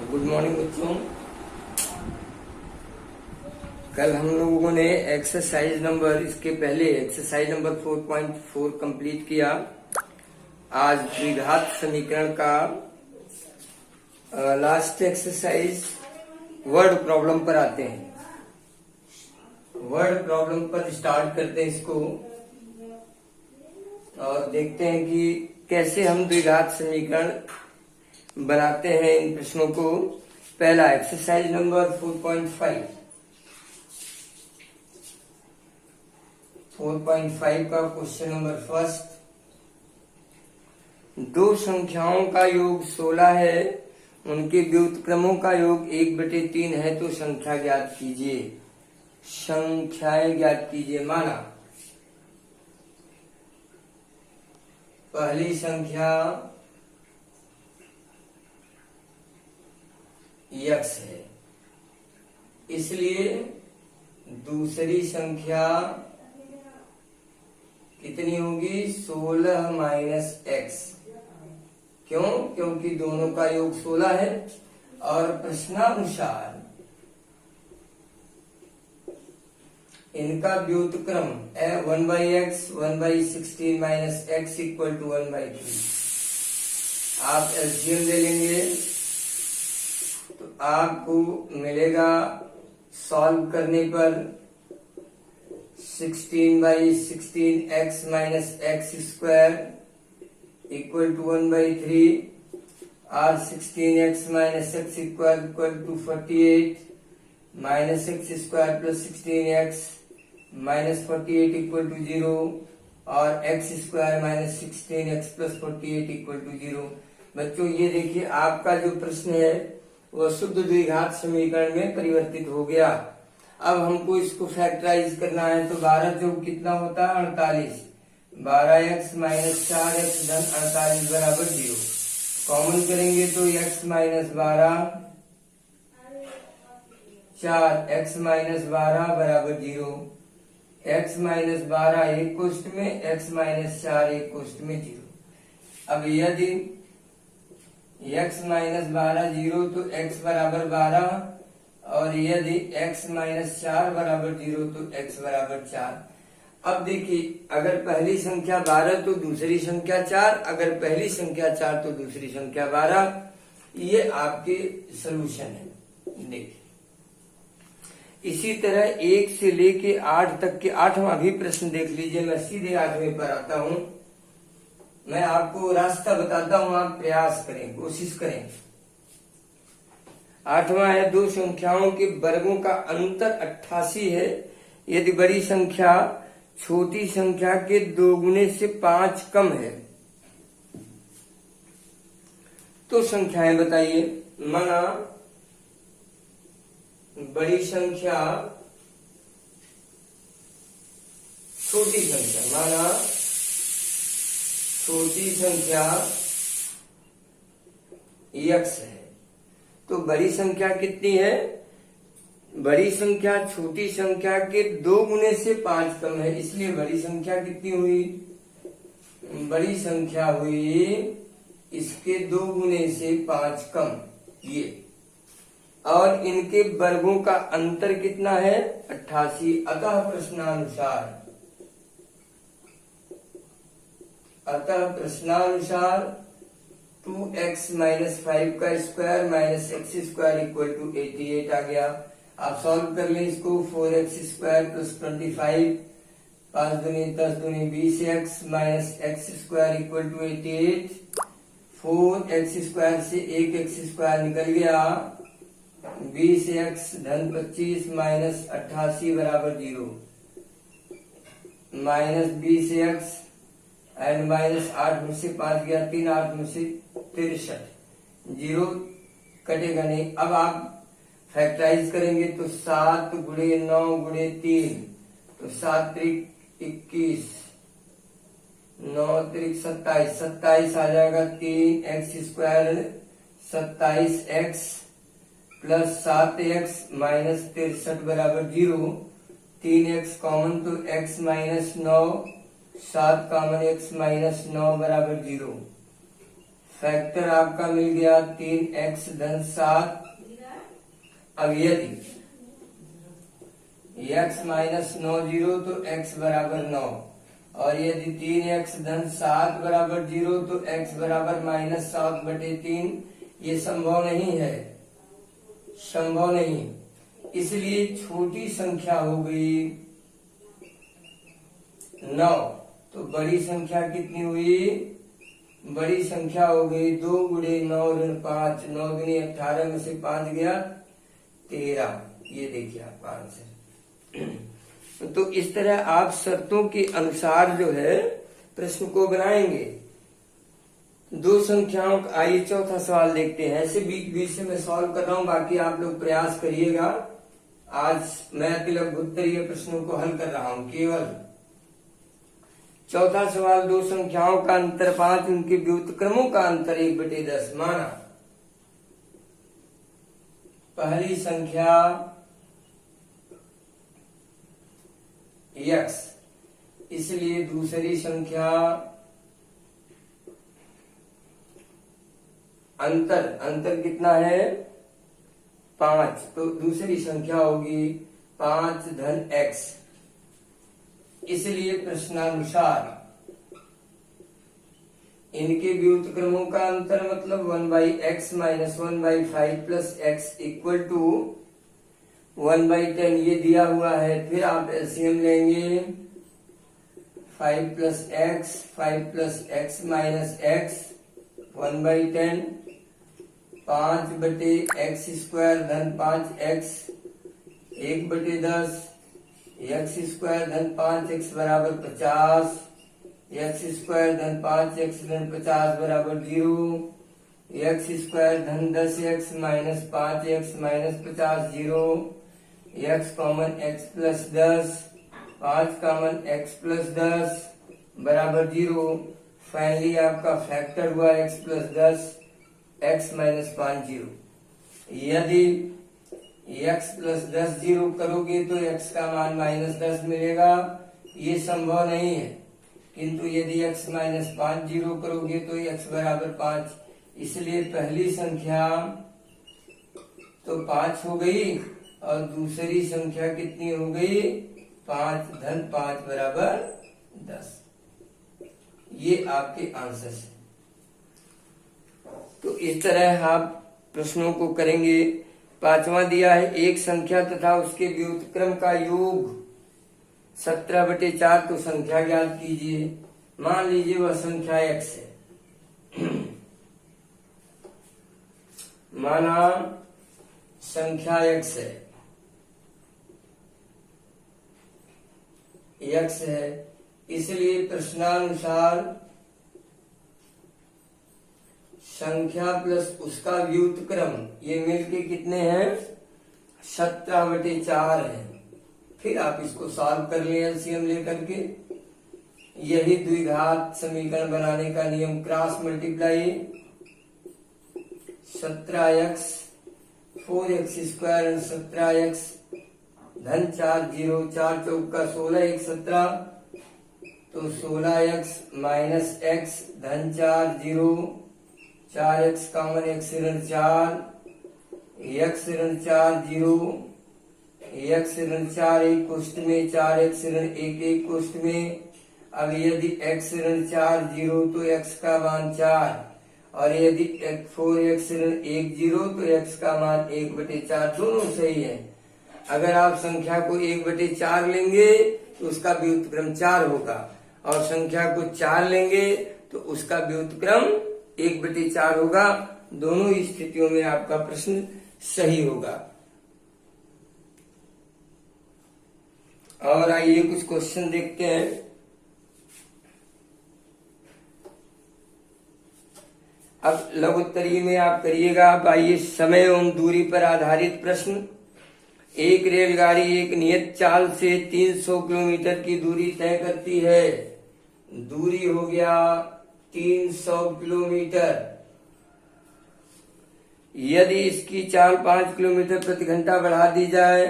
Good morning बच्चों। कल हम लोगों ने एक्सरसाइज नंबर इसके पहले एक्सरसाइज नंबर 4.4 कंप्लीट किया। आज द्विघात समीकरण का लास्ट एक्सरसाइज वर्ड प्रॉब्लम पर आते हैं। वर्ड प्रॉब्लम पर स्टार्ट करते हैं इसको और देखते हैं कि कैसे हम द्विघात समीकरण बनाते हैं इन प्रश्नों को। पहला एक्सरसाइज नंबर 4.5 का क्वेश्चन नंबर फर्स्ट। दो संख्याओं का योग 16 है, उनके व्युत्क्रमों का योग 1/3 है, तो संख्या ज्ञात कीजिए। संख्याएं ज्ञात कीजिए। माना पहली संख्या x है, इसलिए दूसरी संख्या कितनी होगी? 16 माइनस x। क्यों? क्योंकि दोनों का योग 16 है और प्रश्नानुसार इनका व्युत्क्रम 1/x 1/16 minus x equal to 1/3। आप एलसीएम ले लेंगे तो आपको मिलेगा सॉल्व करने पर 16/16 x minus x square equal to 1/3 और 16x minus x equal to 48 minus x square plus 16x minus 48 equal to 0 और x square minus 16x plus 48 equal to 0। बच्चों ये देखिए आपका जो प्रश्न है वह शुद्ध द्विघात समीकरण में परिवर्तित हो गया। अब हमको इसको फैक्टराइज करना है तो 12 चौक कितना होता है? 48। 12x माइनस 4x धन 48 बराबर 0। कॉमन करेंगे तो x माइनस 12 4x माइनस 12 बराबर 0। x माइनस 12 एक कोष्ठ में, x माइनस 4 एक कोष्ठ में 0। अब यदि x माइनस 12 0 तो x बराबर 12 और यदि x माइनस 4 बराबर 0 तो x बराबर 4। अब देखिए अगर पहली संख्या 12 तो दूसरी संख्या 4, अगर पहली संख्या 4 तो दूसरी संख्या 12। ये आपके सलूशन है। देखिए इसी तरह 1 से लेके 8 तक के 8वां भी प्रश्न देख लीजिए। मैं सीधे 8वें पर आता हूं। मैं आपको रास्ता बताता हूं, आप प्रयास करें, कोशिश करें। 8वां है दो संख्याओं के वर्गों का अंतर 88 है, यदि बड़ी संख्या छोटी संख्या के 2 गुने से 5 कम है तो संख्याएं बताइए। माना बड़ी संख्या छोटी संख्या, माना छोटी संख्या x है तो बड़ी संख्या कितनी है? बड़ी संख्या छोटी संख्या के 2 गुने से 5 कम है, इसलिए बड़ी संख्या कितनी हुई? बड़ी संख्या हुई इसके 2 गुने से 5 कम। ये और इनके वर्गों का अंतर कितना है? 88। अतः प्रश्नानुसार 2x माइनस 5 का square minus x square equal to 88 आ गया। आप सॉल्व कर लें इसको। 4x स्क्वायर प्लस 25 5 दूनी 10 दूनी 20x minus x square equal to 88। 4x square से 1x स्क्वायर निकल गया। 20x धन 25 माइनस 88 बराबर 0। माइनस 20x एंड माइनस 8 में से 5 गया 3, 8 में से 63, 0 कटेगा नहीं। अब आप फैक्टराइज करेंगे तो 7 गुणे 9 गुणे 3 तो 7 त्रिक 21, 9 त्रिक 27, 27 आ जाएगा। 3x square 27x plus 7x minus 63 बराबर 0। 3x कॉमन तो x minus 9, 7 common x minus 9 बराबर 0। फैक्टर आपका मिल गया 3x धन 7। अब यदि x माइनस 9 0 तो x बराबर 9, और यदि 3x धन 7 बराबर 0 तो x बराबर माइनस 7/3। ये संभव नहीं है, संभव नहीं, इसलिए छोटी संख्या हो गई 9। तो बड़ी संख्या कितनी हुई? बड़ी संख्या हो गई 2 गुणे 9 ऋण 5, 9 गुणे 18 में से 5 गया 13। ये देखिए आपका आंसर। तो इस तरह आप शर्तों के अनुसार जो है प्रश्न को बनाएंगे। दो संख्याओं का, आइए चौथा सवाल देखते हैं। ऐसे बीच बीच से मैं सॉल्व कर रहा हूं, बाकी आप लोग प्रयास करिएगा। आज मैं तिलक उत्तरीय प्रश्नों को हल कर रहा हूं केवल। चौथा सवाल, दो संख्याओं का अंतर 5, उनके व्युत्क्रमों का अंतर 1/10 माना। पहली संख्या x, इसलिए दूसरी संख्या अंतर कितना है? 5, तो दूसरी संख्या होगी 5 धन x। इसलिए प्रश्नानुसार इनके व्युत्क्रमों का अंतर मतलब 1/x minus 1/5 plus x equal to 1/10 ये दिया हुआ है। फिर आप एलसीएम लेंगे 5 plus x minus x 1/10, 5/x square धन 5x 1/10, x स्क्वायर धन 5x बराबर 50, x स्क्वायर धन 5x धन 50 बराबर 0, x स्क्वायर धन 10x minus 5x minus 50 0, x common x plus 10, 5 common x plus 10 बराबर 0। फाइनली आपका फैक्टर हुआ x प्लस 10, x माइनस 5 0। यदि x प्लस 10 0 करोगे तो x का मान माइनस 10 मिलेगा, ये संभव नहीं है। किंतु यदि x माइनस 5 0 करोगे तो x बराबर 5, इसलिए पहली संख्या तो 5 हो गई और दूसरी संख्या कितनी हो गई? 5 धन 5 बराबर 10। ये आपके आंसर है। तो इस तरह आप प्रश्नों को करेंगे। पांचवा दिया है, एक संख्या तथा उसके व्युत्क्रम का योग 17/4, तो संख्या ज्ञात कीजिए। मान लीजिए वह संख्या x है। माना संख्या x है, x है, इसलिए प्रश्नानुसार संख्या प्लस उसका व्युत्क्रम ये मिलके कितने हैं? 17/4 है। फिर आप इसको सॉल्व कर लें एलसीएम लेकर के। यही द्विघात समीकरण बनाने का नियम, cross multiply. 17x 4x square and 17x धन 4 0, 4 चौका 16, 1 17, तो 16x माइनस x धन 4 0, 4x कॉमन x ऋण 4, x ऋण 4 0, x ऋण 4 एक कोष्ठ में, 4x ऋण 1 एक कोष्ठ में। अब यदि x ऋण 4 0 तो x का मान 4, और यदि 4x ऋण 1 0 तो x का मान 1/4, दोनों सही है। अगर आप संख्या को 1/4 लेंगे तो उसका व्युत्क्रम 4 होगा, और संख्या को 4 लेंगे तो उसका व्युत्क्रम 1/4 होगा। दोनों स्थितियों में आपका प्रश्न सही होगा। और आइए कुछ क्वेश्चन देखते हैं। अब लघु उत्तरीय में आप करिएगा। अब आइए, समय एवं दूरी पर आधारित प्रश्न। एक रेलगाड़ी एक नियत चाल से 300 किलोमीटर की दूरी तय करती है। दूरी हो गया 300 किलोमीटर। यदि इसकी चाल 5 किलोमीटर प्रति घंटा बढ़ा दी जाए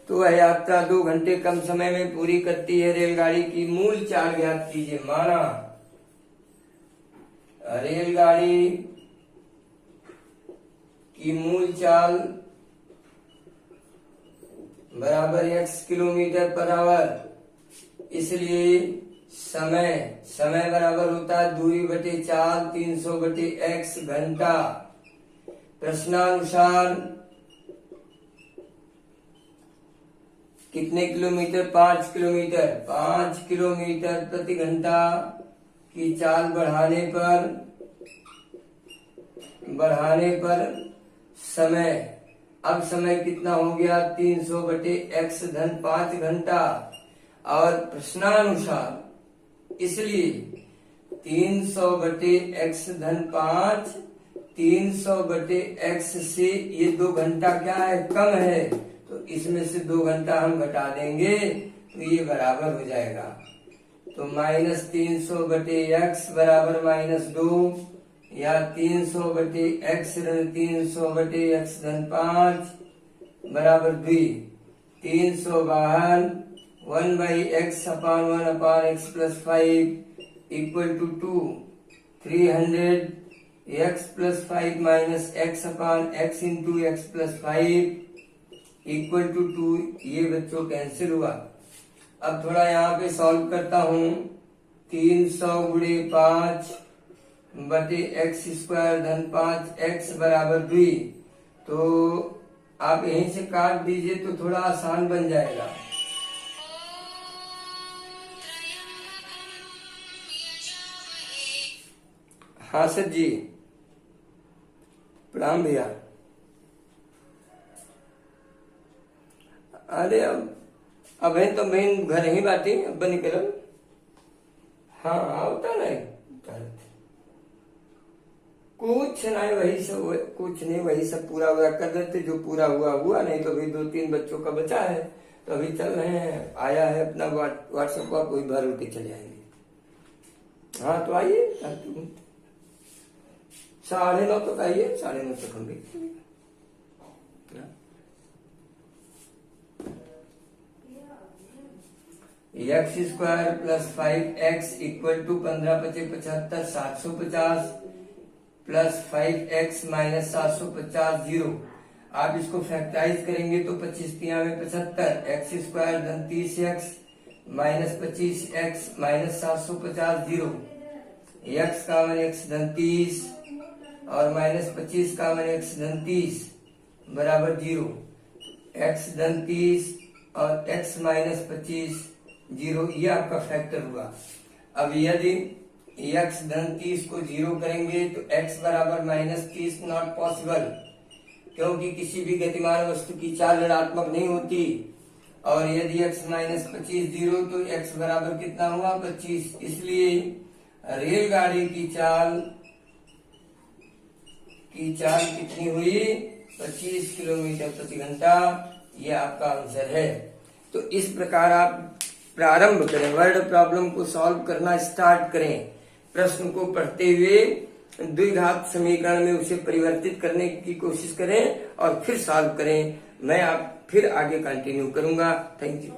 तो वह यात्रा 2 घंटे कम समय में पूरी करती है। रेलगाड़ी की मूल चाल ज्ञात कीजिए। माना रेलगाड़ी की मूल चाल बराबर x किलोमीटर पर आवर। इसलिए समय बराबर होता है दूरी बटे चाल 300 बटे x घंटा। प्रश्नानुसार कितने किलोमीटर? 5 किलोमीटर। 5 किलोमीटर प्रति घंटा की चाल बढ़ाने पर समय, अब समय कितना हो गया? 300 बटे x धन 5 घंटा। और प्रश्नानुसार इसलिए 300 बटे x धन 5, 300 बटे x से ये 2 घंटा क्या है? कम है, तो इसमें से 2 घंटा हम घटा देंगे तो ये बराबर हो जाएगा। तो -300 बटे x बराबर -2 या 300 बटे x ऋण 300 बटे x धन 5 बराबर 2। 300 बाहर 1/x upon 1/x plus 5 equal to 2। 300 x plus 5 minus x upon x into x plus 5 equal to 2। ये बच्चों कैंसिल हुआ। अब थोड़ा यहाँ पे सॉल्व करता हूँ। 300 गुणे 5 बटे x स्क्वायर धन 5x बराबर 2। तो आप यहीं से काट दीजिए तो थोड़ा आसान बन जाएगा। हाँ सर जी, प्रणाम भैया। अरे अब है तो बहन घर ही बाटी अब निकल। हाँ होता नहीं कुछ नहीं, वही सब कुछ नहीं, वही सब पूरा हुआ कर देते। जो पूरा हुआ हुआ, नहीं तो अभी 2-3 बच्चों का बचा है तो अभी चल रहे हैं। आया है अपना व्हाट्सएप पर, कोई भर उठ के चले आएंगे। हाँ तो आइए 9:30 तक आइए, 9:30 तक हम भी। X square plus 5x equal to 15×5 = 75, 750 plus 5x minus 750 0। आप इसको फैक्टराइज करेंगे तो 25×3 = 75, एक्स स्क्वायर धन 30x minus 25x minus 750 0। x का मान x धन 30 और माइनस 25 का मान x धन 30 बराबर 0। x धन 30 और x माइनस 25 0, ये आपका फैक्टर हुआ। अब यदि x धन 30 को 0 करेंगे तो x बराबर -30 नॉट पॉसिबल, क्योंकि किसी भी गतिमान वस्तु की चाल ऋणात्मक नहीं होती। और यदि x माइनस 25 0 तो x बराबर कितना हुआ? 25। इसलिए रेलगाड़ी की चाल कितनी हुई? 25 किलोमीटर प्रति घंटा। ये आपका आंसर है। तो इस प्रकार आप प्रारंभ करें, वर्ड प्रॉब्लम को सॉल्व करना स्टार्ट करें। प्रश्न को पढ़ते हुए द्विघात समीकरण में उसे परिवर्तित करने की कोशिश करें और फिर सॉल्व करें। मैं आप फिर आगे कंटिन्यू करूंगा। Thank you.